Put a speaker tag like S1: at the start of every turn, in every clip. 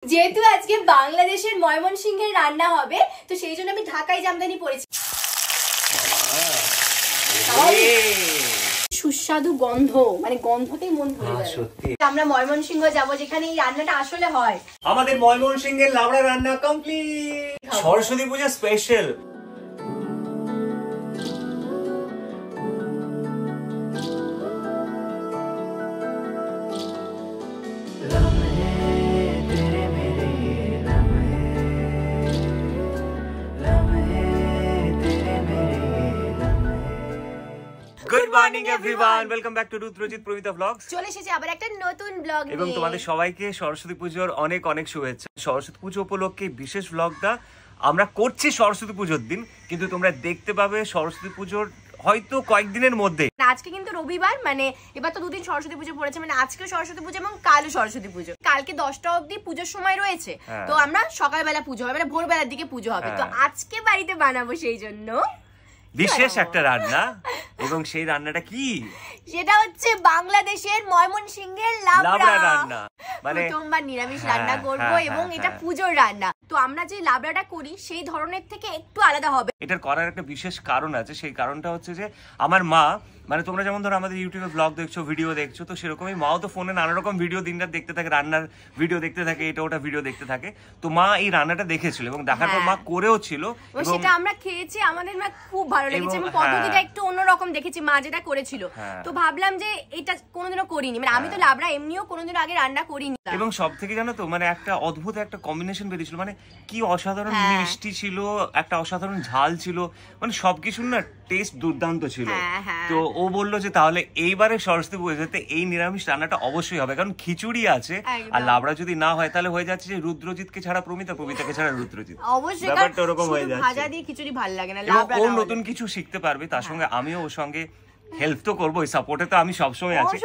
S1: যেহেতু আজকে বাংলাদেশের ময়মনসিংহের রান্না হবে, তো সেই জন্য আমি ঢাকায় জামদানি পরেছি। সুস্বাদু গন্ধ, মানে গন্ধতেই মন ভরে যায়। সত্যি আমরা ময়মনসিংহ যাব, যেখানে এই রান্নাটা আসলে হয়।
S2: আমাদের ময়মনসিংহের লাবড়া রান্না complete. Saraswati Puja special. Good morning everyone, welcome back to Rudrajit Promita blogs.
S1: চলে এসেছে আবার একটা নতুন ব্লগ নিয়ে,
S2: এবং তোমাদের সবাইকে সরস্বতী পুজোর অনেক অনেক শুভেচ্ছা। সরস্বতী পুজো উপলক্ষে বিশেষ ব্লগটা আমরা করছি সরস্বতী পুজোর দিন, কিন্তু তোমরা দেখতে পাবে সরস্বতী পুজোর হয়তো কয়েকদিনের মধ্যে।
S1: আজকে কিন্তু রবিবার, মানে এবার তো দুদিন সরস্বতী পুজো পড়েছে, মানে আজকে সরস্বতী পুজো এবং কালও সরস্বতী পুজো। কালকে 10টা অবধি পুজোর সময় রয়েছে, তো আমরা সকালবেলা পুজো হবে, মানে ভোরবেলার দিকে পুজো হবে। তো আজকে বাড়িতে বানাবো সেই জন্য
S2: বিশেষ একটা রান্না। এবং সেই রান্নাটা কি?
S1: সেটা হচ্ছে বাংলাদেশের ময়মনসিংহের লাবড়া রান্না।
S2: মানে
S1: প্রথমবার নিরামিষ রান্না করব, এবং এটা পুজোর রান্না। তো আমরা যে লাবড়াটা করি সেই ধরনের থেকে একটু আলাদা হবে।
S2: এটার করার একটা বিশেষ কারণ আছে। সেই কারণটা হচ্ছে যে আমার মা, মানে তোমরা যেমন ধরো আমাদের ইউটিউবে ব্লগ দেখছো, ভিডিও দেখছো, তো সেরকমই মাও তো ফোনে নানা রকম ভিডিও দিনরাত দেখতে থাকে, রান্নার ভিডিও দেখতে থাকে, এটা ওটা ভিডিও দেখতে থাকে। তো মা এই রান্নাটা দেখেছিল এবং দেখার পর মা করেও ছিল,
S1: এবং সেটা আমরা খেয়েছি, আমাদের মা খুব ভালো লেগেছে। এবং পদ্ধতিটা একটু অন্যরকম দেখেছি মা যেটা করেছিল, তো ভাবলাম যে এটা কোনোদিনও করিনি, মানে আমি তো লাবড়া এমনিও কোনোদিনও আগে রান্না করিনি।
S2: এবং সব থেকে জানো তো, মানে একটা অদ্ভুত একটা কম্বিনেশন বেরিয়েছিল, মানে কি অসাধারণ মিষ্টি ছিল, একটা অসাধারণ ঝাল ছিল, মানে সবকিছুর না টেস্ট দুর্দান্ত ছিল। তো ও বললো যে তাহলে এইবারে সরস্বতী পুজোতে এই নিরামিষ রান্নাটা অবশ্যই হবে, কারণ খিচুড়ি আছে আর লাবড়া যদি না হয় তাহলে হয়ে যাচ্ছে যে রুদ্রজিৎকে ছাড়া প্রমিতা, প্রমিতাকে ছাড়া রুদ্রজিৎ।
S1: অবশ্যই
S2: ব্যাপারটা ওরকম হয়ে যাচ্ছে।
S1: ভাজা দিয়ে খিচুড়ি ভালো লাগে না,
S2: লাবড়া ও নতুন কিছু শিখতে পারবে, তার সঙ্গে আমিও ওর সঙ্গে হেল্প তো করবো, সাপোর্টে তো আমি সবসময় আছি।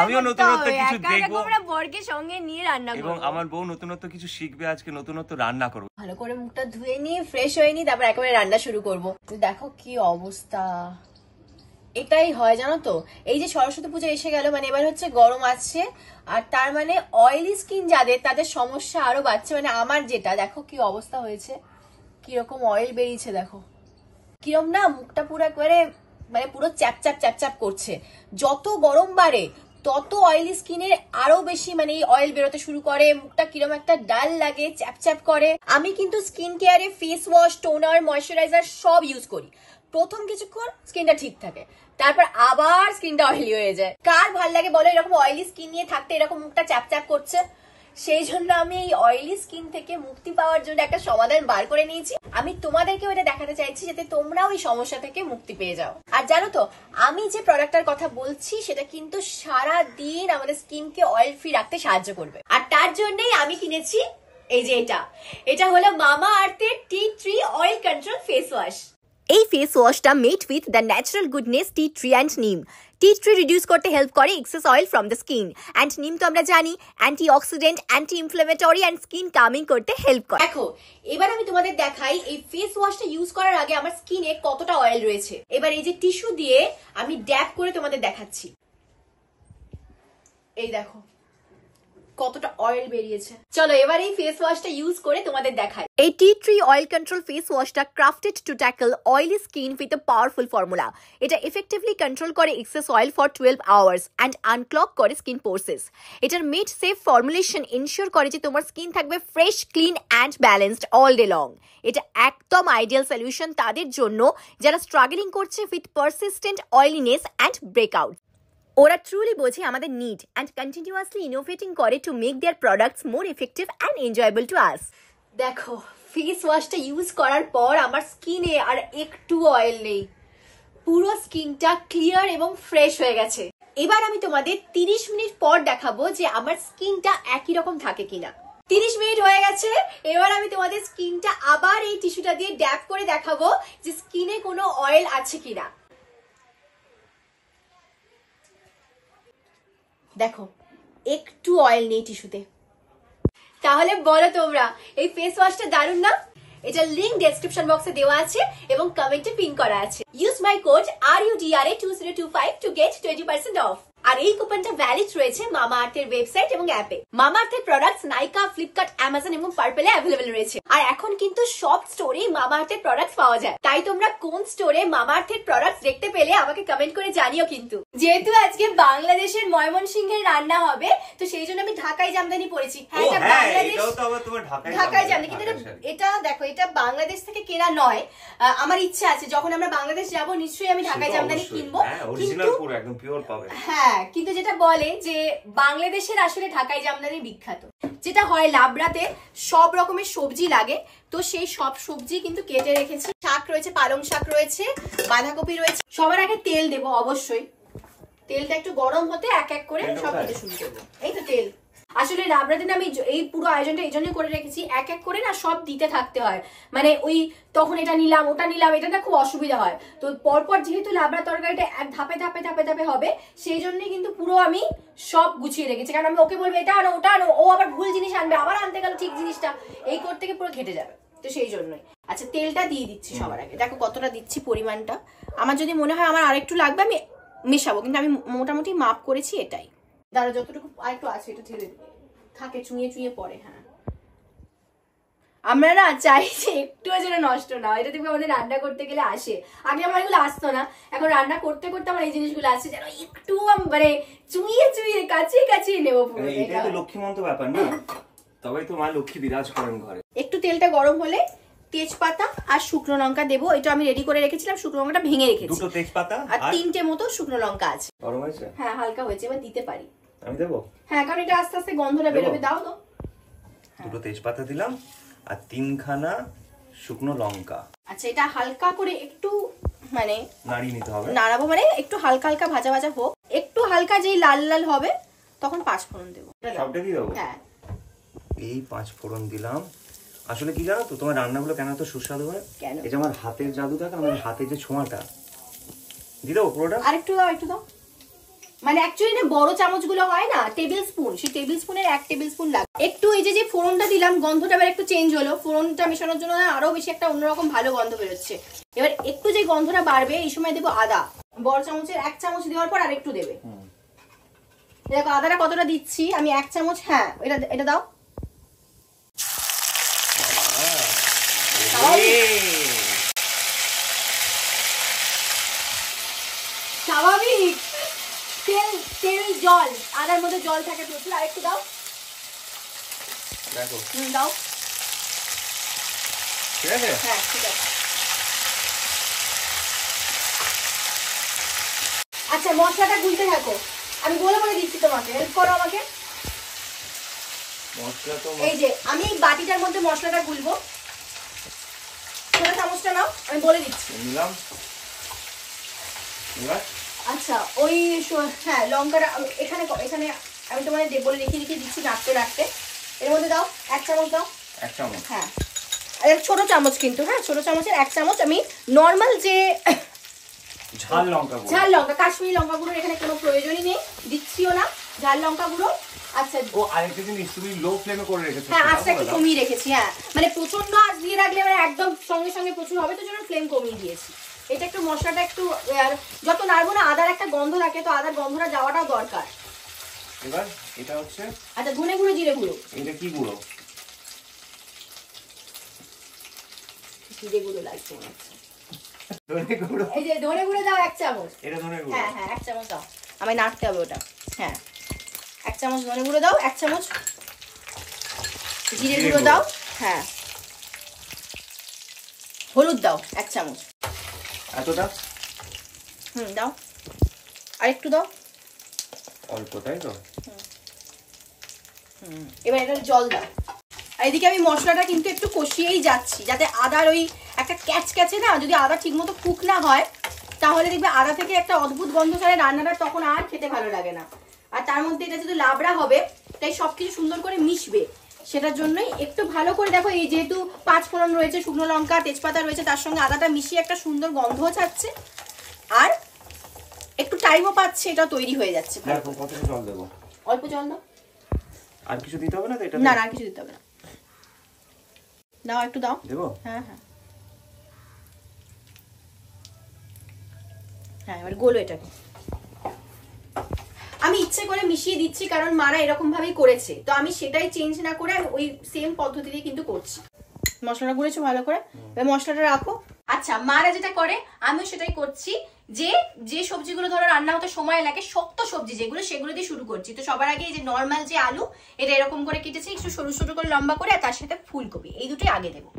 S2: আমিও নতুনত্ব কিছু দেখবো,
S1: বরকে সঙ্গে নিয়ে রান্না করব,
S2: এবং আমার বউ নতুনত্ব কিছু শিখবে, আজকে নতুনত্ব রান্না করবো।
S1: ভালো করে মুখটা ধুয়ে নিয়ে ফ্রেশ হয়ে নি, তারপর একেবারে রান্না শুরু করব। দেখো কি অবস্থা। এটাই হয় জানো তো, এই যে সরস্বতী পুজো এসে গেল, মানে এবার হচ্ছে গরম আসছে, আর তার মানে অয়েলি স্কিন যাদের, তাদের সমস্যা আরো বাড়ছে। মানে আমার যেটা, দেখো কি অবস্থা হয়েছে, কিরকম অয়েল বেরিয়েছে, দেখো কিরম না, মুখটা পুরো একবারে মানে পুরো চ্যাপচ্যাপ চ্যাপচ্যাপ করছে। যত গরম বাড়ে তত অয়েলি স্কিনের আরো বেশি মানে এই অয়েল বেরোতে শুরু করে, মুখটা কিরম একটা ডাল লাগে, চ্যাপচ্যাপ করে। আমি কিন্তু স্কিন কেয়ারে ফেস ওয়াশ, টোনার, ময়শ্চারাইজার সব ইউজ করি। প্রথম কিছুক্ষণ স্কিনটা ঠিক থাকে, তারপর আবার স্কিনটা অয়েলি হয়ে যায়। কার ভাল লাগে বলো এরকম অয়েলি স্কিন নিয়ে থাকতে, এরকম মুখটা চ্যাপচ্যাপ করছে? সেই জন্য আমি এই অয়েলি স্কিন থেকে মুক্তি পাওয়ার জন্য একটা সমাধান বার করে নিয়েছি। আমি তোমাদেরকেও এটা দেখাতে চাইছি যাতে তোমরাও এই সমস্যা থেকে মুক্তি পেয়ে যাও। আর জানো তো, আমি যে প্রোডাক্টটার কথা বলছি সেটা কিন্তু সারা দিন আমাদের স্কিনকে অয়েল ফ্রি রাখতে সাহায্য করবে। আর তার জন্যই আমি কিনেছি এই যে এটা হলো মামা আর্থের tea tree oil control face wash. এই ফেস ওয়াশটা made with the natural goodness tea tree and neem. Tea tree reduce করতে হেল্প করে excess oil from the skin, and neem তো আমরা জানি antioxidant, anti inflammatory and skin calming করতে help করে। দেখো এবার আমি তোমাদের দেখাই এই ফেস ওয়াশটা ইউজ করার আগে আমার স্কিনে কতটা অয়েল রয়েছে। এবার এই যে টিস্যু দিয়ে আমি ড্যাব করে তোমাদের দেখাচ্ছি, এই দেখো কতটা অয়েল বেরিয়েছে। চলো এবার এই ফেস ওয়াশটা ইউজ করে তোমাদের দেখাই। এই tea tree oil control face ওয়াশটা crafted to tackle oily skin with a powerful formula. এটা এফেক্টিভলি কন্ট্রোল করে excess oil for 12 hours and unclog করে স্কিন পোরসেস। এটার মেড সেফ ফর্মুলেশন এনশিওর করে যে তোমার স্কিন থাকবে fresh, clean and balanced all day long. এটা একদম আইডিয়াল সলিউশন তাদের জন্য যারা স্ট্রাগলিং করছে with persistent oiliness and breakout. ওরা ট্রুলি বোঝে আমাদের নিড অ্যান্ড কন্টিনিউয়াসলি ইনোভেটিং করে to make their products more effective and enjoyable to us. দেখো ফেস ওয়াশটা ইউজ করার পর আমার স্কিনে আর একটু অয়েল নেই, পুরো স্কিনটা ক্লিয়ার এবং ফ্রেশ হয়ে গেছে। এবার আমি তোমাদের 30 মিনিট পর দেখাবো যে আমার স্কিনটা একই রকম থাকে কিনা। 30 মিনিট হয়ে গেছে, এবার আমি তোমাদের স্কিনটা আবার এই টিস্যুটা দিয়ে ড্যাব করে দেখাবো যে স্কিনে কোনো অয়েল আছে কিনা। দেখো একটু অয়েল নেই টিস্যুতে। তাহলে বলো তোমরা এই ফেস ওয়াশটা দারুণ না? এটা লিংক ডেসক্রিপশন বক্সে দেওয়া আছে এবং কমেন্টে পিন করা আছে। Use my code RUDRA2025 to get 20% off. আর এই কুপনটা ভ্যালিড রয়েছে মামা আর্থের ওয়েবসাইট এবং অ্যাপে। মামা আর্থের প্রোডাক্টস নাইকা, ফ্লিপকার্ট, অ্যামাজন এবং পার্পেলে অ্যাভেলেবল রয়েছে। আর এখন কিন্তু সব স্টোরে মামা আর্থের প্রোডাক্টস পাওয়া যায়। তাই তোমরা কোন স্টোরে মামা আর্থের প্রোডাক্টস দেখতে পেলে আমাকে কমেন্ট করে জানিও। কিন্তু যেহেতু আজকে বাংলাদেশের ময়মনসিংহের রান্না হবে, তো সেই জন্য আমি ঢাকাই জামদানি পরেছি। হ্যাঁ, এটা বাংলাদেশ, ঢাকাই জামদানি, কিন্তু এটা দেখো, এটা বাংলাদেশ থেকে কেনা নয়। আমার ইচ্ছা আছে যখন আমরা বাংলাদেশ যাব নিশ্চয়ই আমি ঢাকাই জামদানি কিনবো। হ্যাঁ, কিন্তু যেটা বলে যে বাংলাদেশের আসলে ঢাকাই জামদানি বিখ্যাত। যেটা হয় লাবড়াতে সব রকমের সবজি লাগে, তো সেই সব সবজি কিন্তু কেটে রেখেছি। শাক রয়েছে, পালং শাক রয়েছে, বাঁধাকপি রয়েছে। সবার আগে তেল দেবো অবশ্যই। তেলটা একটু গরম হতে এক এক করে সব দিতে শুরু করবো। এই তো তেল। আসলে লাবড়াতে আমি এই পুরো আয়োজনটা এই জন্য করে রেখেছি, এক এক করে না সব দিতে থাকতে হয়। মানে ওই তখন এটা নিলাম ওটা নিলাম, এটা না খুব অসুবিধা হয়। তো পরপর যেহেতু লাবড়া তরকারিটা এক ধাপে ধাপে ধাপে ধাপে হবে, সেই জন্যই কিন্তু পুরো আমি সব গুছিয়ে রেখেছি। কারণ আমি ওকে বলবো এটা আনো ওটা আনো, ও আবার ভুল জিনিস আনবে, আবার আনতে গেল ঠিক জিনিসটা, এই করতে গিয়ে পুরো ঘেটে যাবে। তো সেই জন্যই। আচ্ছা, তেলটা দিয়ে দিচ্ছি সবার আগে। দেখো কতটা দিচ্ছি পরিমাণটা। আমার যদি মনে হয় আমার আরেকটু লাগবে আমি মেশাবো, কিন্তু আমি মোটামুটি মাপ করেছি এটাই। দাঁড়া, যতটুকু আরেকটু আছে এটা ঢেলে দিই, থাকে চুঁয়ে চুঁয়ে পড়ে। হ্যাঁ, আমরা না চাই যে একটুও যেন নষ্ট না হয়। এটা দেখবে আমাদের রান্না করতে গেলে আসে। আগে আমার এগুলো আসতো না, এখন রান্না করতে করতে আমার এই জিনিসগুলো আসছে, যেন একটু মানে চুঁয়ে চুঁয়ে কাচিয়ে কাচিয়ে নেবো পুরো।
S2: এটা তো লক্ষ্মীমন্ত ব্যাপার না, তবেই তো মা লক্ষ্মী বিরাজ করেন ঘরে।
S1: একটু তেলটা গরম হলে তেজপাতা আর শুকনো লঙ্কা দেবো। এটা আমি রেডি করে রেখেছিলাম, শুকনো লঙ্কাটা ভেঙে রেখেছি।
S2: দুটো তেজপাতা
S1: আর 3টে মতো শুকনো লঙ্কা আছে।
S2: গরম হয়েছে?
S1: হ্যাঁ, হালকা হয়েছে, এবার দিতে পারি।
S2: আমি দেবো?
S1: হ্যাঁ, কারণ এটা আস্তে আস্তে গন্ধটা বেরোবে। দাও তো।
S2: দুটো তেজপাতা দিলাম আর 3খানা শুকনো লঙ্কা।
S1: আচ্ছা, এটা হালকা করে একটু মানে
S2: নাড়িয়ে নিতে হবে।
S1: নাড়াবো মানে একটু হালকা হালকা ভাজা ভাজা হোক। একটু হালকা যেই লাল লাল হবে তখন 5 ফোড়ন দেবো।
S2: সবটা দিয়ে দেবো?
S1: হ্যাঁ,
S2: এই 5 ফোড়ন দিলাম। আসলে কি জানো তো, তোমার রান্নাগুলো কেন এত সুস্বাদু হয়?
S1: কেন?
S2: এই যে আমার হাতের জাদু থাকে, আমার হাতের যে ছোঁয়াটা। দিয়ে দেবো পুরোটা?
S1: আরেকটু দাও, একটু দাও। মানে অ্যাকচুয়ালি না, বড় চামচগুলো হয় না টেবিল স্পুন, সেই টেবিল স্পুনের 1 টেবিল স্পুন লাগে। একটু এই যে ফোড়নটা দিলাম, গন্ধটা এবার একটু চেঞ্জ হলো। ফোড়নটা মেশানোর জন্য আরো বেশি একটা অন্যরকম ভালো গন্ধ বেরোচ্ছে। এবার একটু যে গন্ধটা বাড়বে, এই সময় দেবো আদা। বড় চামচের 1 চামচ দেওয়ার পর আরেকটু দেবে। দেখো আদাটা কতটা দিচ্ছি আমি, 1 চামচ। হ্যাঁ, এটা দাও। স্বাভাবিক তেল তেল জল, আদার মধ্যে জল থাকে প্রচুর। আর একটু দাও।
S2: দেখো,
S1: দাও।
S2: ঠিক আছে?
S1: হ্যাঁ, ঠিক আছে। আচ্ছা, মশলাটা গুলতে থাকো। আমি বলে বলে দিচ্ছি, তোমাকে হেল্প করো আমাকে।
S2: মশলা তো
S1: এই যে আমি এই বাটিটার মধ্যে মশলাটা গুলবো। ছোট চামচটা নাও, আমি বলে দিচ্ছি।
S2: নিলাম।
S1: আচ্ছা, ওই হ্যাঁ লঙ্কাটা এখানে এখানে আমি তোমাদের বলে রেখে রেখে দিচ্ছি রাখতে রাখতে। এর মধ্যে দাও 1 চামচ দাও।
S2: 1 চামচ?
S1: হ্যাঁ, ছোট চামচ কিন্তু। হ্যাঁ, ছোট চামচের 1 চামচ আমি নর্মাল যে
S2: ঝাল লঙ্কা গুঁড়ো,
S1: ঝাল লঙ্কা, কাশ্মীরি লঙ্কা গুঁড়ো এখানে কোনো প্রয়োজনই নেই, দিচ্ছিও না। ঝাল লঙ্কা গুঁড়ো। আচ্ছা,
S2: ও আরেকটা জিনিস, তুমি লো ফ্লেমে করে রেখেছো?
S1: হ্যাঁ, আঁচটা একটু কমিয়ে রেখেছি। হ্যাঁ, মানে প্রচন্ড আঁচ দিয়ে রাখলে মানে একদম সঙ্গে সঙ্গে প্রচুর হবে, তো জন্য ফ্লেম কমিয়ে দিয়েছি। এটা একটু মশলাটা একটু যত নাড়বো না, আদার একটা গন্ধ থাকে, তো আদার গন্ধটা যাওয়াটাও দরকার।
S2: এবার এটা হচ্ছে
S1: আচ্ছা, ধনে গুঁড়ো জিরে গুঁড়ো।
S2: এটা কি গুঁড়ো?
S1: জিরে গুঁড়ো লাগছে মনে হচ্ছে।
S2: ধনে গুঁড়ো?
S1: এই যে ধনে গুঁড়ো দাও 1 চামচ।
S2: এটা ধনে গুঁড়ো?
S1: হ্যাঁ হ্যাঁ, 1 চামচ দাও। আমায় নাড়তে হবে ওটা। হ্যাঁ, 1 চামচ ধনে গুঁড়ো দাও, 1 চামচ জিরে গুঁড়ো দাও। হ্যাঁ, হলুদ দাও 1 চামচ।
S2: এতটা?
S1: দাও। আর একটু দাও।
S2: অল্প, তাই তো?
S1: এবার এটা জল দাও। আর এদিকে আমি মশলাটা কিন্তু একটু কষিয়েই যাচ্ছি, যাতে আদার ওই একটা ক্যাচ ক্যাচে না, যদি আদা ঠিক মতো কুক না হয় তাহলে দেখবে আদা থেকে একটা অদ্ভুত গন্ধ ছাড়ে রান্নাটা, তখন আর খেতে ভালো লাগে না। আর তার মধ্যে এটা যদি লাবড়া হবে, তাই সবকিছু সুন্দর করে মিশবে। সেটার জন্যই একটু ভালো করে দেখো, এই যেহেতু 5 ফোড়ন রয়েছে, শুকনো লঙ্কা, তেজপাতা রয়েছে, তার সঙ্গে আদাটা মিশিয়ে একটা সুন্দর গন্ধও ছাড়ছে, আর একটু টাইমও পাচ্ছে, এটা তৈরি হয়ে যাচ্ছে।
S2: দেখো কতটা জল দেবো?
S1: অল্প জল দাও।
S2: আর কিছু দিতে হবে না তো? এটা
S1: না না, আর কিছু দিতে হবে না। দাও, একটু দাও।
S2: দেবো?
S1: হ্যাঁ হ্যাঁ হ্যাঁ, এবার গোলো এটাকে। আমি ইচ্ছে করে মিশিয়ে দিচ্ছি কারণ মারা এরকম ভাবেই করেছে, তো আমি সেটাই চেঞ্জ না করে আমি ওই সেম পদ্ধতিতে কিন্তু করছি। মশলাটা গুলেছো ভালো করে, এবার মশলাটা রাখো। আচ্ছা, মারা যেটা করে আমিও সেটাই করছি, যে যে সবজিগুলো ধরো রান্না হতে সময় লাগে, শক্ত সবজি যেগুলো, সেগুলো দিয়ে শুরু করছি। তো সবার আগে এই যে নর্মাল যে আলু, এটা এরকম করে কেটেছি একটু সরু সরু করে লম্বা করে, আর তার সাথে ফুলকপি, এই দুটোই আগে দেবো।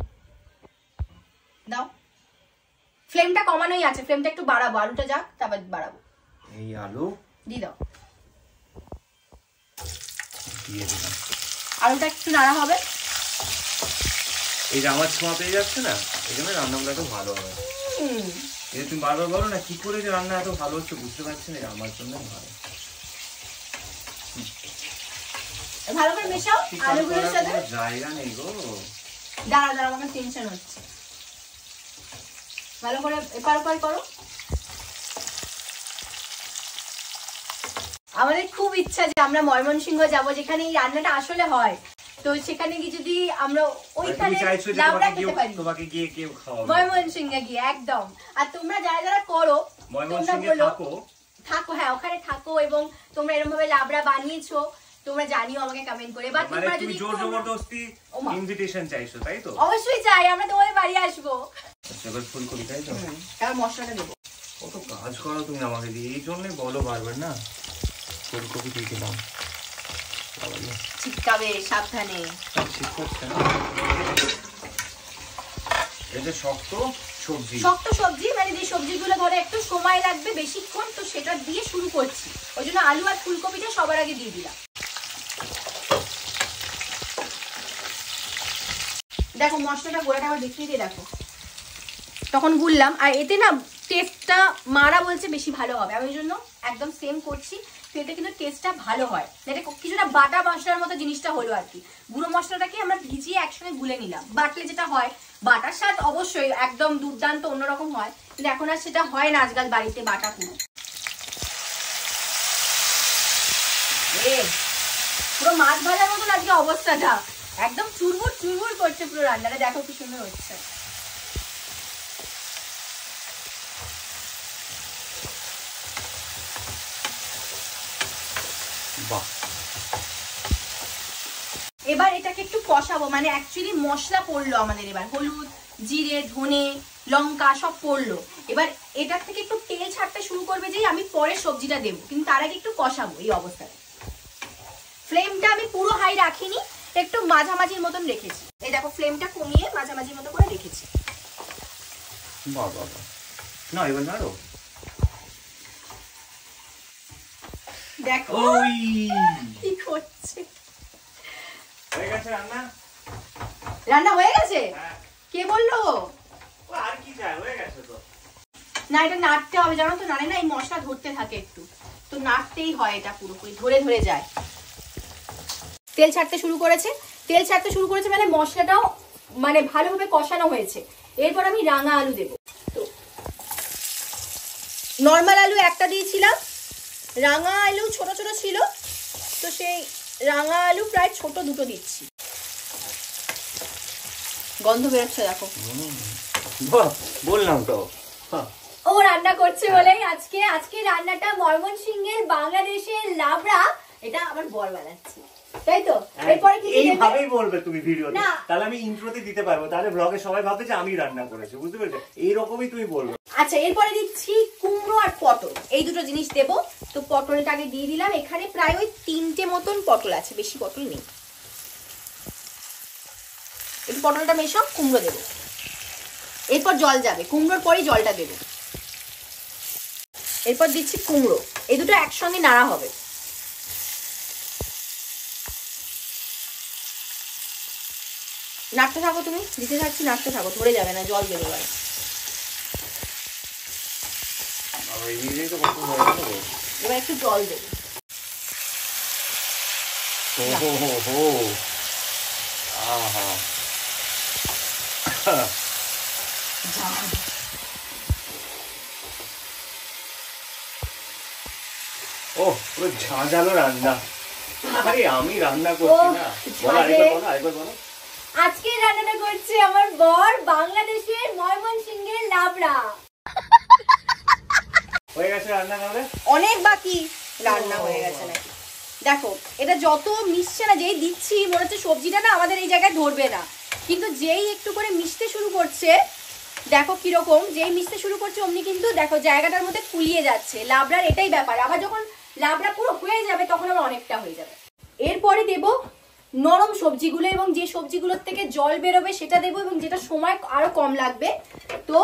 S1: দাও, ফ্লেমটা কমানোই আছে, ফ্লেমটা একটু বাড়াবো, আলুটা যাক তারপর বাড়াবো।
S2: এই আলু
S1: দিয়ে দাও,
S2: দিয়ে দিলাম।
S1: আলুটা একটু নাড়া হবে।
S2: এই যে আমার ছোঁয়া পেয়ে যাচ্ছে না, এই জন্য রান্নাগুলো এত ভালো হবে। এই যে তুমি বারবার বলো না কি করে যে রান্না এত ভালো হচ্ছে, বুঝতে পারছি না, আমার জন্য ভালো।
S1: ভালো করে মেশাও আলুগুলোর সাথে।
S2: জায়গা নেই গো,
S1: দাঁড়া দাঁড়া, আমার টেনশন হচ্ছে। ভালো করে এপার ওপার করো। আমাদের খুব ইচ্ছা যে আমরা ময়মনসিংহ যাব, যেখানে এই রান্নাটা আসলে হয়। তো সেখানে গিয়ে যদি আমরা ওইখানে লাবড়া খেতে পারি,
S2: তোমাকে গিয়ে কেউ খাওয়াবে
S1: ময়মনসিংহে গিয়ে একদম। আর তোমরা যারা যারা করো
S2: ময়মনসিংহে
S1: থাকো, হ্যাঁ ওখানে থাকো, এবং তোমরা এরকম ভাবে লাবড়া বানিয়েছো তোমরা জানিও আমাকে কমেন্ট করে। বা তোমরা যদি
S2: জোর জবরদস্তি ইনভিটেশন চাইছো, তাই তো?
S1: অবশ্যই চাই, আমরা তোমাদের বাড়ি আসবো।
S2: এবার ফুলকপি, তাই তো?
S1: এবার মশলাটা দেবো।
S2: কত কাজ করো তুমি আমাকে দিয়ে, এই জন্যই বলো বারবার না। ফুলকপি দিয়ে দিলাম,
S1: ছিটকাবে, সাবধানে।
S2: শক্ত সবজি,
S1: শক্ত সবজি মানে যে সবজিগুলো ধরে একটু সময় লাগবে বেশিক্ষণ, তো সেটা দিয়ে শুরু করছি, ওই জন্য আলু আর ফুলকপিটা সবার আগে দিয়ে দিলাম। দেখো মশলাটা গোড়াটা আবার দেখিয়ে দিয়ে দেখো, তখন গুললাম। আর এতে না টেস্টটা মারা বলছে বেশি ভালো হবে, আমি ওই জন্য একদম সেম করছি। তো এতে কিন্তু টেস্টটা ভালো হয়, এটা কিছুটা বাটা মশলার মতো জিনিসটা হলো আর কি। গুঁড়ো মশলাটাকে আমরা ভিজিয়ে একসঙ্গে গুলে নিলাম। বাটলে যেটা হয়, বাটার স্বাদ অবশ্যই একদম দুর্দান্ত অন্যরকম হয়, কিন্তু এখন আর সেটা হয় না আজকাল বাড়িতে বাটা পুরো। পুরো মাছ ভাজার মতন আজকে অবস্থাটা, একদম চুরমুর চুরমুর করছে পুরো রান্নাটা, দেখো কি সুন্দর হচ্ছে। এবার এটাকে একটু কষাবো, মানে অ্যাকচুয়ালি মশলা পড়লো আমাদের, এবার হলুদ, জিরে, ধনে, লঙ্কা সব পড়লো। এবার এটার থেকে একটু তেল ছাড়তে শুরু করবে, যে আমি পরে সবজিটা দেবো, কিন্তু তার আগে একটু কষাবো এই অবস্থায়। ফ্লেমটা আমি পুরো হাই রাখিনি, একটু মাঝামাঝির মতন রেখেছি। এই দেখো ফ্লেমটা কমিয়ে মাঝামাঝির মতো করে রেখেছি।
S2: বাবা না, এবার নাড়ো।
S1: দেখো কি করছে।
S2: হয়ে গেছে রান্না?
S1: রান্না হয়ে গেছে? কে বললো?
S2: আর কি চাই, হয়ে গেছে তো।
S1: না, এটা নাড়তে হবে, জানো তো, নাড়ে না এই মশলা ধরতে থাকে একটু, তো নাড়তেই হয়, এটা পুরোপুরি ধরে ধরে যায়। তেল ছাড়তে শুরু করেছে, তেল ছাড়তে শুরু করেছে মানে মশলাটাও মানে ভালোভাবে কষানো হয়েছে। এরপর আমি রাঙা আলু দেব। তো নর্মাল আলু একটা দিয়েছিলাম, রাঙা আলু ছোট ছোট ছিল, তো সেই রাঙা আলু প্রায় ছোট দুটো দিচ্ছি। গন্ধ বেরোচ্ছে দেখো,
S2: বললাম তো।
S1: ও রান্না করছে বলেই আজকে রান্নাটা ময়মনসিংহের বাংলাদেশের লাবড়া, এটা আমার বর বানাচ্ছে, তাই তো? এরপরে কি
S2: এইভাবেই বলবে তুমি ভিডিওতে, তাহলে আমি ইন্ট্রোতে দিতে পারবো, তাহলে ব্লগে সবাই ভাববে যে আমি রান্না করেছি, বুঝতে পেরেছো? এইরকমই তুমি বলবে।
S1: আচ্ছা, এরপরে দিচ্ছি কুমড়ো আর পটল, এই দুটো জিনিস দেব। তো পটলটা আগে দিয়ে দিলাম, এখানে প্রায় ওই 3টে মতন পটল আছে, বেশি পটল নেই। একটু পটলটা মেশাও, কুমড়ো দেবো, এরপর জল যাবে, কুমড়োর পরেই জলটা দেবো। এরপর দিচ্ছি কুমড়ো, এই দুটো একসঙ্গে নাড়া হবে। নাড়তে থাকো, তুমি দিতে থাকছি, নাড়তে থাকো, ধরে যাবে না, জল দেবো। এবার একটু জল দেবো।
S2: ও পুরো ঝাঁঝালো রান্না। আরে আমি রান্না করছি না, বলো আরেকবার বলো।
S1: আজকে রান্নাটা করছে আমার বর, বাংলাদেশের ময়মনসিংহের লাবড়া।
S2: হয়ে গেছে রান্না? তাহলে
S1: অনেক বাকি। রান্না হয়ে গেছে নাকি। দেখো এটা যত মিশছে না, যেই দিচ্ছি মনে হচ্ছে সবজিটা না আমাদের এই জায়গায় ধরবে না, কিন্তু যেই একটু করে মিশতে শুরু করছে, দেখো কিরকম, যেই মিশতে শুরু করছে অমনি কিন্তু দেখো জায়গাটার মধ্যে ফুলিয়ে যাচ্ছে। লাবড়ার এটাই ব্যাপার, আবার যখন লাবড়া পুরো হয়ে যাবে তখন আবার অনেকটা হয়ে যাবে। এরপরে দেব নরম সবজিগুলো, এবং যে সবজিগুলোর থেকে জল বেরোবে সেটা দেবো, এবং যেটা সময় আরো কম লাগবে। তো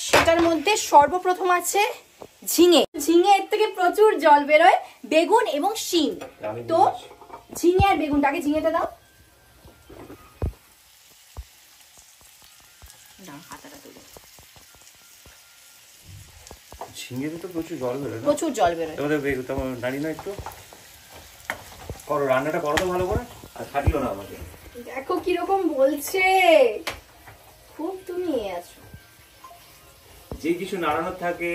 S1: সেটার মধ্যে সর্বপ্রথম আছে ঝিঙে। ঝিঙে এর থেকে প্রচুর জল বেরোয়, বেগুন এবং শিম। তো ঝিঙে আর বেগুনটাকে, ঝিঙেটা দাও,
S2: ঝিঙেতে তো প্রচুর জল বেরোয়,
S1: প্রচুর জল বেরোয়।
S2: দাঁড়িয়ে না একটু করো, রান্নাটা করো তো ভালো করে, আর খাটিও না আমাকে।
S1: দেখো কিরকম বলছে, খুব তুমি আছো।
S2: যে কিছু নাড়ানোর থাকে,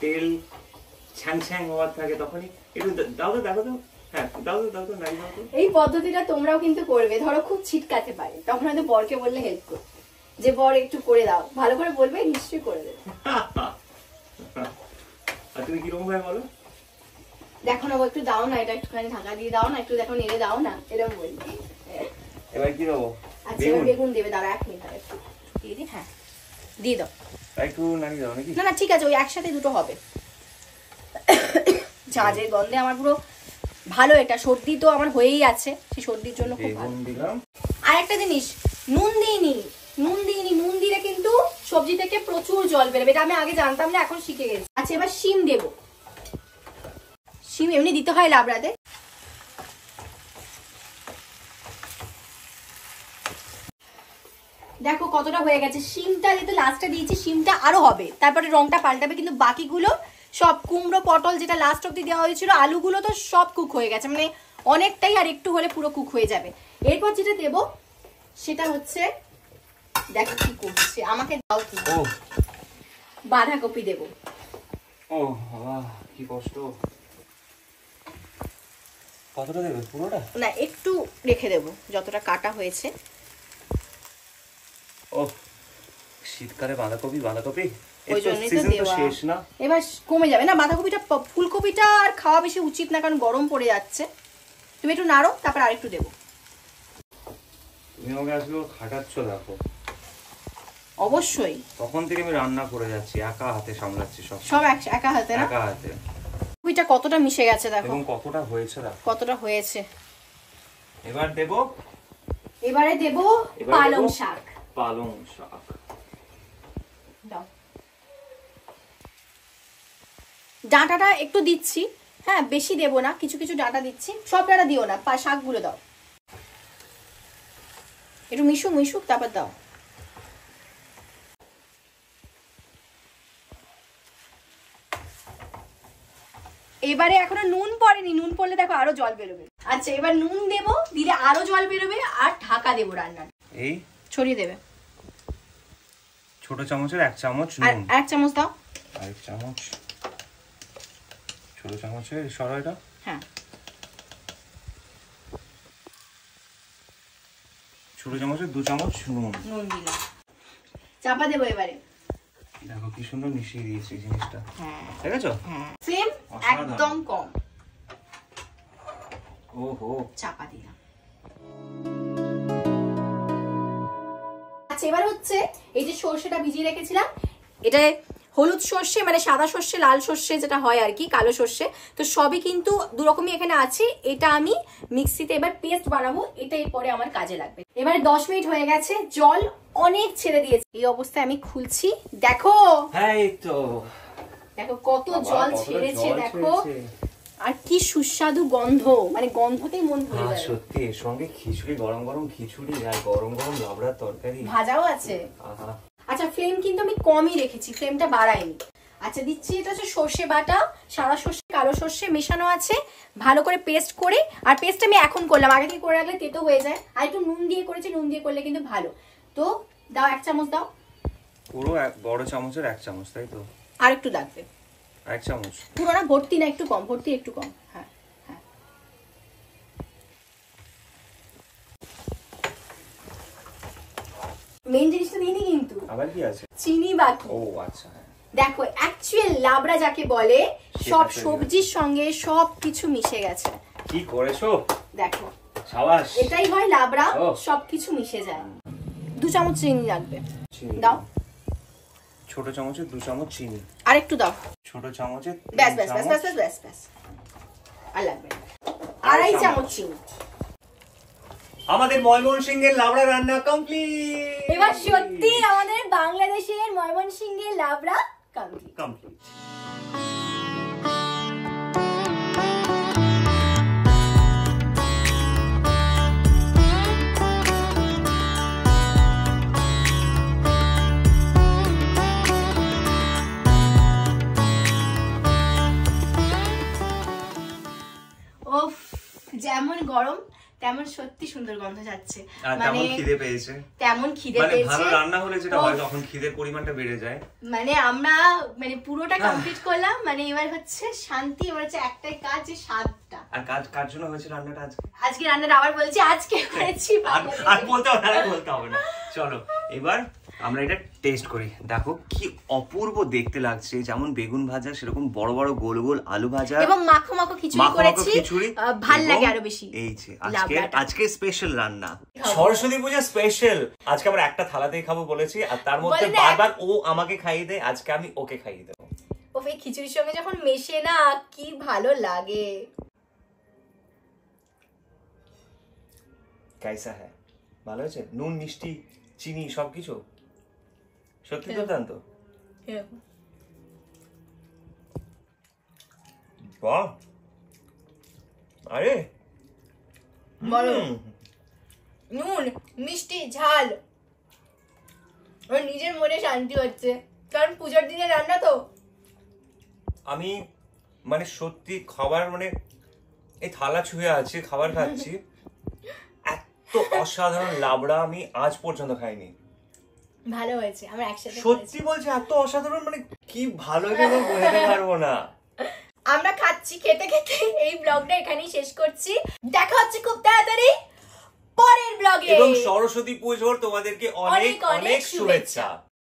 S2: তেল ছ্যাং ছ্যাং হওয়ার থাকে, তখনই একটু দাও তো, দেখো তো, হ্যাঁ দাও তো নাড়িয়ে দাও তো।
S1: এই পদ্ধতিটা তোমরাও কিন্তু করবে, ধরো খুব ছিটকাতে পারে, তখন হয়তো বরকে বললে হেল্প করবে, যে বর একটু করে দাও, ভালো করে বলবে, নিশ্চয়ই করে দেবে।
S2: আর তুমি কিরকম ভাবে বলো,
S1: দেখো না একটু দাও না, এটা একটুখানি ঢাকা দিয়ে দাও না, একটু দেখো নেড়ে দাও না, এরকম বলি।
S2: এবার কি দেবো?
S1: আচ্ছা এবার বেগুন দেবে, দাঁড়া 1 মিনিট, একটু দিয়ে দিই, হ্যাঁ দিয়ে দাও,
S2: একটু নাড়িয়ে দাও নাকি?
S1: না না ঠিক আছে, ওই একসাথে দুটো হবে। ঝাঁঝের গন্ধে আমার পুরো ভালো, এটা সর্দি তো আমার হয়েই আছে, সেই সর্দির জন্য খুব ভালো। আর একটা জিনিস, নুন দিইনি, নুন দিলে কিন্তু সবজি থেকে প্রচুর জল বেরোবে, এটা আমি আগে জানতাম না, এখন শিখে গেছি। আচ্ছা এবার শিম দেবো, শিম এমনি দিতে হয় লাবড়াতে। দেখো কতটা হয়ে গেছে, শিমটা যেহেতু লাস্টে দিয়েছি, শিমটা আরো হবে, তারপরে রংটা পাল্টাবে, কিন্তু বাকিগুলো সব কুমড়ো পটল যেটা লাস্ট অব্দি দেওয়া হয়েছিল, আলুগুলো তো সব কুক হয়ে গেছে, মানে অনেকটাই, আর একটু হলে পুরো কুক হয়ে যাবে। এরপর যেটা দেব সেটা হচ্ছে, দেখো কি করছে, আমাকে দাও কি, বাঁধাকপি দেব।
S2: ও বাবা কি কষ্ট, কতটা দেবে? পুরোটা
S1: না একটু রেখে দেব, যতটা কাটা হয়েছে।
S2: ও শীতকালে বাঁধাকপি,
S1: ওই জন্যই তো দেওয়া,
S2: শেষ না,
S1: এবার কমে যাবে না বাঁধাকপিটা, ফুলকপিটা আর খাওয়া বেশি উচিত না, কারণ গরম পড়ে যাচ্ছে। তুমি একটু নাড়ো, তারপর আরেকটু দেবো।
S2: তুমি আমাকে আজকে খাটাচ্ছ, দেখো
S1: অবশ্যই,
S2: তখন থেকে আমি রান্না করে যাচ্ছি, একা হাতে সামলাচ্ছি
S1: সব একা হাতে না,
S2: একা হাতে।
S1: ফুলকপিটা কতটা মিশে গেছে দেখো,
S2: এবং কতটা হয়েছে দেখো,
S1: কতটা হয়েছে।
S2: এবারে দেব
S1: পালং শাক। দাও, ডাঁটাটা একটু দিচ্ছি, হ্যাঁ বেশি দেবো না, কিছু কিছু ডাঁটা দিচ্ছি, সব ডাঁটা দিও না, শাকগুলো দাও, একটু মিশুক তারপর দাও। এবারে এখনো নুন পড়েনি, নুন পড়লে দেখো আরো জল বেরোবে। আচ্ছা এবার নুন দেবো, দিলে আরো জল বেরোবে, আর ঢাকা দেবো, রান্না
S2: এই
S1: ছড়িয়ে দেবে।
S2: ছোট চামচের 1 চামচ
S1: আর
S2: নুন,
S1: 1 চামচ দাও,
S2: আর 1 চামচ ছোট চামচের সরাইটা,
S1: হ্যাঁ
S2: ছোট চামচের 2 চামচ নুন
S1: দিলাম, চাপা দেবো এবারে।
S2: দেখো কি সুন্দর মিশিয়ে দিয়েছি জিনিসটা,
S1: হ্যাঁ
S2: দেখেছো?
S1: সেম একদম কম,
S2: ওহো
S1: চাপা দিলাম। আচ্ছা এবার হচ্ছে এই যে সর্ষেটা ভিজিয়ে রেখেছিলাম, এটা হলুদ সর্ষে, মানে সাদা সর্ষে, লাল সর্ষে যেটা হয় আর কি, কালো সর্ষে, তো সবই কিন্তু দু রকমই এখানে আছে। এটা আমি মিক্সিতে এবার পেস্ট বানাবো, এটা এরপরে আমার কাজে লাগবে। এবারে 10 মিনিট হয়ে গেছে, জল অনেক ছেড়ে দিয়েছে, এই অবস্থায় আমি খুলছি, দেখো
S2: হ্যাঁ এই তো,
S1: দেখো কত জল ছেড়েছে, দেখো আর কি সুস্বাদু গন্ধ, মানে গন্ধতেই মন ভরে যাবে।
S2: সত্যি এর সঙ্গে খিচুড়ি, গরম গরম খিচুড়ি আর গরম গরম লাবড়ার তরকারি,
S1: ভাজাও আছে। আচ্ছা ফ্লেম কিন্তু আমি কমই রেখেছি, ফ্লেমটা বাড়াইনি। আচ্ছা দিচ্ছি, এটা হচ্ছে সর্ষে বাটা, সাদা সর্ষে কালো সর্ষে মেশানো আছে, ভালো করে পেস্ট করে, আর পেস্ট আমি এখন করলাম, আগে থেকে করে রাখলে তেতো হয়ে যায়, আর একটু নুন দিয়ে করেছি, নুন দিয়ে করলে কিন্তু ভালো। তো দাও 1 চামচ দাও,
S2: পুরো বড় চামচের 1 চামচ, তাই তো?
S1: আর একটু লাগবে,
S2: 1 চামচ
S1: পুরো না, ভর্তি না, একটু কম, ভর্তি একটু কম, হ্যাঁ হ্যাঁ। মেন জিনিসটা দিইনি কিন্তু,
S2: আবার কি আছে?
S1: চিনি বাকি।
S2: ও আচ্ছা,
S1: দেখো অ্যাকচুয়াল লাবড়া যাকে বলে, সব সবজির সঙ্গে সব কিছু মিশে গেছে।
S2: কি করেছো
S1: দেখো,
S2: সাবাস।
S1: এটাই হয় লাবড়া, সবকিছু মিশে যায়। 2 চামচ চিনি লাগবে, দাও।
S2: ছোট চামচে 2 চামচ চিনি,
S1: আর একটু দাও।
S2: ছোট চামচে
S1: ব্যাস ব্যাস ব্যাস ব্যাস ব্যাস ব্যাস, আর লাগবে না। 2.5 চামচ চিনি।
S2: আমাদের ময়মনসিংহের লাবড়া রান্না কমপ্লিট।
S1: এবার সত্যি আমাদের বাংলাদেশের ময়মনসিংহের লাবড়া কমপ্লিট। ওফ, যেমন গরম তেমন সত্যি সুন্দর গন্ধ যাচ্ছে,
S2: মানে খিদে পেয়েছে,
S1: তেমন খিদে
S2: মানে
S1: পেয়েছে।
S2: ভালো রান্না হলে যেটা হয় তখন খিদের পরিমাণটা বেড়ে যায়।
S1: মানে আমরা মানে পুরোটা কমপ্লিট করলাম, মানে এবার হচ্ছে শান্তি, এবার হচ্ছে একটাই কাজ, যে স্বাদটা।
S2: আর কার জন্য হয়েছে রান্নাটা
S1: আজকে রান্নাটা আবার বলছি, আজকে করেছি।
S2: আর বলতে হবে না। চলো এবার আমরা এটা টেস্ট করি। দেখো কি অপূর্ব দেখতে লাগছে, যেমন বেগুন ভাজা সেরকম বড় বড় গোল গোল আলু ভাজা
S1: এবং মাখো মাখো খিচুড়ি করেছি, ভাল লাগে আরো বেশি।
S2: এই যে আজকে স্পেশাল রান্না, সরস্বতী পূজা স্পেশাল। আজকে আমরা একটা থালাতেই খাবো বলেছি, আর তার মধ্যে বারবার ও আমাকে খাইয়ে দেয়, আজকে আমি ওকে খাইয়ে দেবো।
S1: ওফ, এই খিচুড়ির সঙ্গে যখন মেশে না কি ভালো লাগে।
S2: কাইসা হ্যাঁ, ভালো হয়েছে? নুন মিষ্টি চিনি সবকিছু সত্যি দুর্দান্ত। বাহ, আরে
S1: বলো, নুন মিষ্টি ঝাল, নিজের মনে শান্তি হচ্ছে, কারণ পূজার দিনে রান্না তো।
S2: আমি মানে সত্যি খাবার মানে এই থালা ছুঁয়ে আছে, খাবার খাচ্ছি, এত অসাধারণ লাবড়া আমি আজ পর্যন্ত খাইনি।
S1: ভালো হয়েছে, আমরা একসাথে
S2: সত্যি বলছি, এত অসাধারণ, মানে কি ভালো খেতে বোঝাতে পারবো না।
S1: আমরা খাচ্ছি, খেতে খেতে এই ব্লগটা এখানেই শেষ করছি। দেখা হচ্ছে খুব তাড়াতাড়ি পরের ব্লগে,
S2: এবং সরস্বতী পুজোর তোমাদেরকে অনেক অনেক শুভেচ্ছা।